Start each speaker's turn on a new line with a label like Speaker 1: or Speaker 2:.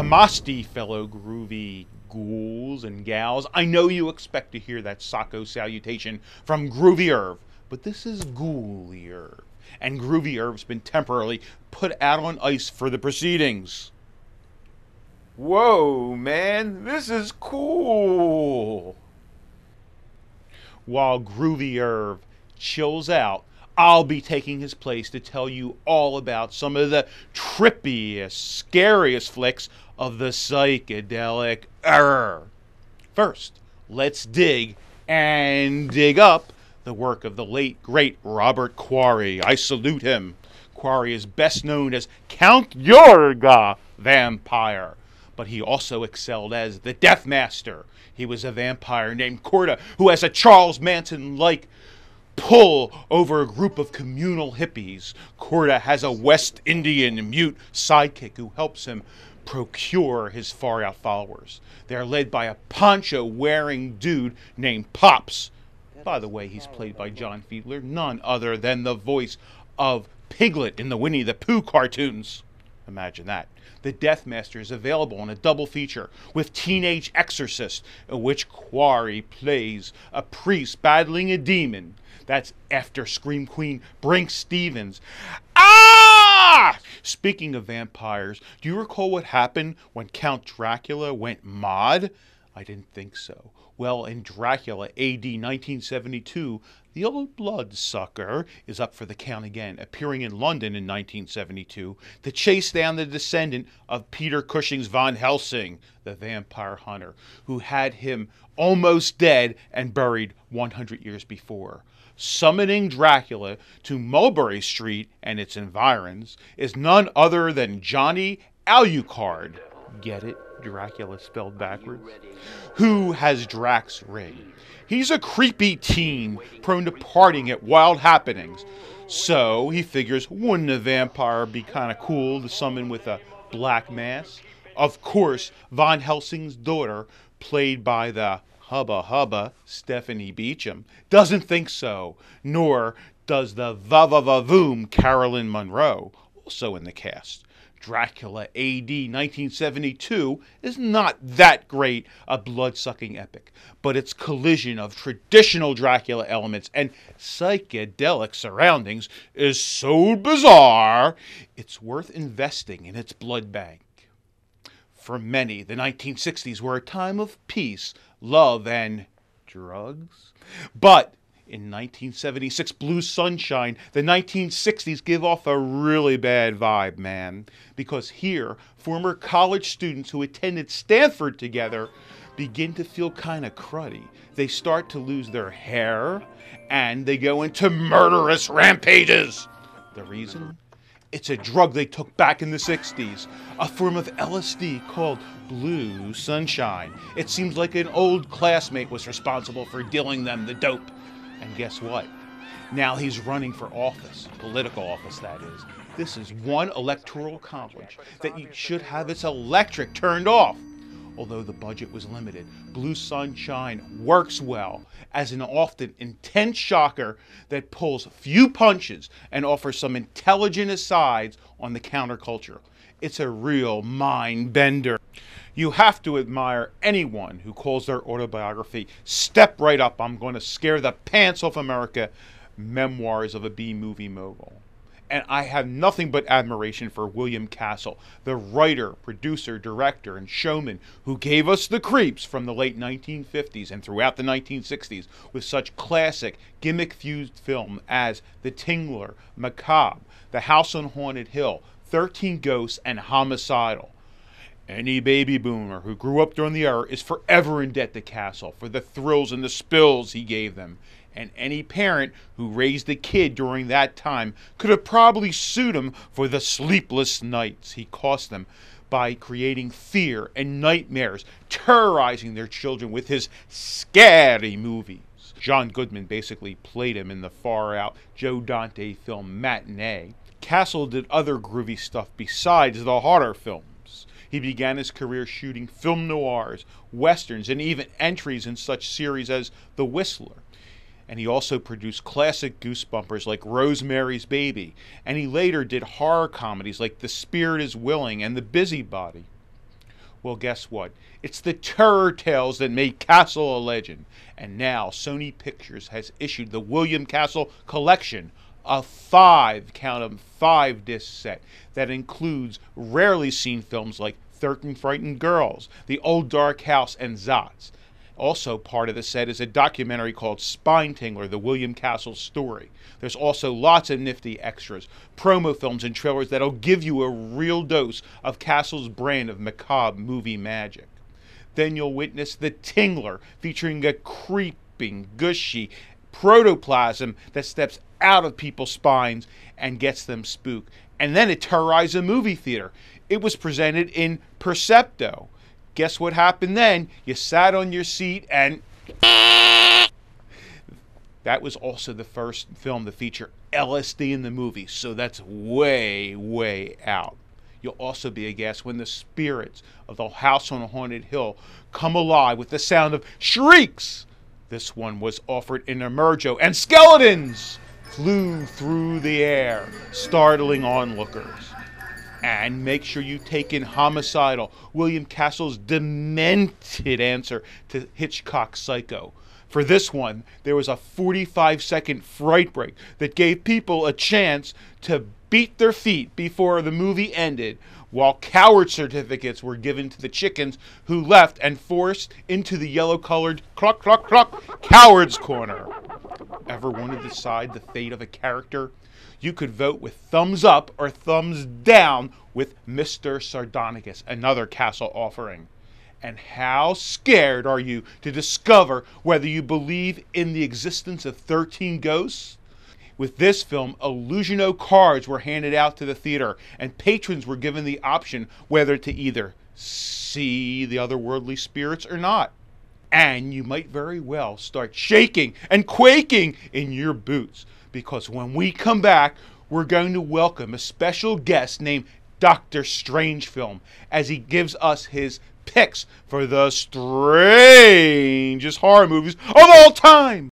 Speaker 1: Namaste, fellow groovy ghouls and gals. I know you expect to hear that Sacco salutation from Groovy Irv, but this is Ghouly Irv, and Groovy Irv's been temporarily put out on ice for the proceedings. Whoa, man, this is cool. While Groovy Irv chills out, I'll be taking his place to tell you all about some of the trippiest, scariest flicks of the psychedelic era. First, let's dig up the work of the late, great Robert Quarry. I salute him. Quarry is best known as Count Yorga Vampire, but he also excelled as the Deathmaster. He was a vampire named Corda who has a Charles Manson-like pull over a group of communal hippies. Corda has a West Indian mute sidekick who helps him procure his far-out followers. They are led by a poncho-wearing dude named Pops. By the way, he's played by John Fiedler, none other than the voice of Piglet in the Winnie the Pooh cartoons. Imagine that. The Deathmaster is available in a double feature with Teenage Exorcist, in which Quarry plays a priest battling a demon. That's after Scream Queen Brinks Stevens. Ah! Speaking of vampires, do you recall what happened when Count Dracula went mod? I didn't think so. Well, in Dracula AD 1972, the old bloodsucker is up for the count again, appearing in London in 1972 to chase down the descendant of Peter Cushing's Van Helsing, the vampire hunter, who had him almost dead and buried 100 years before. Summoning Dracula to Mulberry Street and its environs is none other than Johnny Alucard. Get it? Dracula spelled backwards. Who has Drac's ring. He's a creepy teen prone to partying at wild happenings. So he figures, wouldn't a vampire be kind of cool to summon with a black mass? Of course, Van Helsing's daughter, played by the Hubba Hubba Stephanie Beacham, doesn't think so, nor does the Va-Va-Va-Voom Carolyn Monroe, also in the cast. Dracula AD 1972 is not that great a blood-sucking epic, but its collision of traditional Dracula elements and psychedelic surroundings is so bizarre, it's worth investing in its blood bank. For many, the 1960s were a time of peace, love, and drugs. But in 1976, Blue Sunshine, the 1960s give off a really bad vibe, man. Because here, former college students who attended Stanford together begin to feel kind of cruddy. They start to lose their hair, and they go into murderous rampages. The reason? It's a drug they took back in the 60s, a form of LSD called Blue Sunshine. It seems like an old classmate was responsible for dealing them the dope. And guess what? Now he's running for office, political office that is. This is one electoral college that should have its electric turned off. Although the budget was limited, Blue Sunshine works well as an often intense shocker that pulls few punches and offers some intelligent asides on the counterculture. It's a real mind bender. You have to admire anyone who calls their autobiography Step Right Up, I'm Going to Scare the Pants Off America, Memoirs of a B-Movie Mogul. And I have nothing but admiration for William Castle, the writer, producer, director, and showman who gave us the creeps from the late 1950s and throughout the 1960s with such classic, gimmick-fused film as The Tingler, Macabre, The House on Haunted Hill, 13 Ghosts, and Homicidal. Any baby boomer who grew up during the era is forever in debt to Castle for the thrills and the spills he gave them. And any parent who raised a kid during that time could have probably sued him for the sleepless nights he cost them by creating fear and nightmares, terrorizing their children with his scary movies. John Goodman basically played him in the far-out Joe Dante film Matinee. Castle did other groovy stuff besides the horror films. He began his career shooting film noirs, westerns, and even entries in such series as The Whistler. And he also produced classic goosebumpers like Rosemary's Baby, and he later did horror comedies like The Spirit is Willing and The Busybody. Well, guess what? It's the terror tales that made Castle a legend. And now Sony Pictures has issued the William Castle Collection, a 5 disc set that includes rarely seen films like 13 Frightened Girls, The Old Dark House, and Zots. Also part of the set is a documentary called Spine Tingler, the William Castle story. There's also lots of nifty extras, promo films, and trailers that'll give you a real dose of Castle's brand of macabre movie magic. Then you'll witness The Tingler, featuring a creeping, gushy protoplasm that steps out of people's spines and gets them spooked. And then it terrorized a movie theater. It was presented in Percepto. Guess what happened then? You sat on your seat and... That was also the first film to feature LSD in the movie, so that's way, way out. You'll also be aghast when the spirits of the house on a haunted hill come alive with the sound of shrieks. This one was offered in Emergo, and skeletons flew through the air, startling onlookers. And make sure you take in Homicidal, William Castle's demented answer to Hitchcock's Psycho. For this one, there was a 45-second fright break that gave people a chance to beat their feet before the movie ended, while coward certificates were given to the chickens who left and forced into the yellow-colored cluck, cluck, cluck cowards corner. Ever want to decide the fate of a character? You could vote with thumbs up or thumbs down with Mr. Sardonicus, another Castle offering. And how scared are you to discover whether you believe in the existence of 13 ghosts? With this film, Illusiono cards were handed out to the theater, and patrons were given the option whether to either see the otherworldly spirits or not. And you might very well start shaking and quaking in your boots, because when we come back, we're going to welcome a special guest named Dr. Strangefilm as he gives us his picks for the strangest horror movies of all time.